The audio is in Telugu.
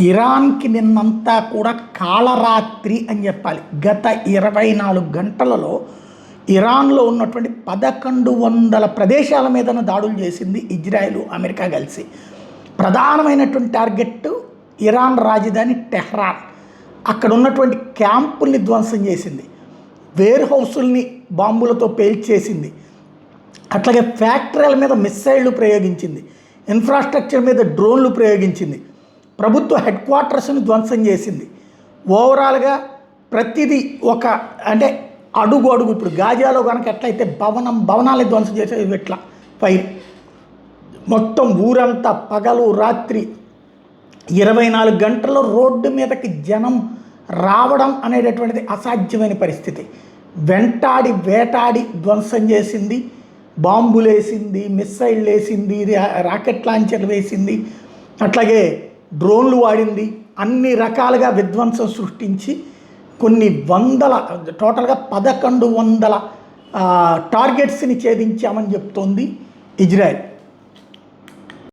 ఇరాన్కి నిన్నంతా కూడా కాళరాత్రి అని చెప్పాలి. గత 24 గంటలలో ఇరాన్లో ఉన్నటువంటి 1100 ప్రదేశాల మీదన దాడులు చేసింది ఇజ్రాయెల్, అమెరికా కలిసి. ప్రధానమైనటువంటి టార్గెట్ ఇరాన్ రాజధాని టెహ్రాన్. అక్కడ ఉన్నటువంటి క్యాంపుల్ని ధ్వంసం చేసింది, వేర్ హౌసుల్ని బాంబులతో పేల్చేసింది, అట్లాగే ఫ్యాక్టరీల మీద మిస్సైళ్లు ప్రయోగించింది, ఇన్ఫ్రాస్ట్రక్చర్ మీద డ్రోన్లు ప్రయోగించింది, ప్రభుత్వ హెడ్ క్వార్టర్స్ని ధ్వంసం చేసింది. ఓవరాల్గా ప్రతిదీ అంటే అడుగు ఇప్పుడు గాజాలో కనుక ఎట్లయితే భవనాలని ధ్వంసం చేసేది ఇట్లా ఫైర్. మొత్తం ఊరంతా పగలు రాత్రి 24 గంటల్లో రోడ్డు మీదకి జనం రావడం అనేటటువంటిది అసాధ్యమైన పరిస్థితి. వెంటాడి వేటాడి ధ్వంసం చేసింది, బాంబులు వేసింది, మిస్సైళ్ళు వేసింది, రాకెట్ లాంచర్లు వేసింది, అట్లాగే డ్రోన్లు వాడింది. అన్ని రకాలుగా విధ్వంసం సృష్టించి కొన్ని వందల, టోటల్గా 1100 టార్గెట్స్ని ఛేదించామని చెప్తోంది ఇజ్రాయెల్.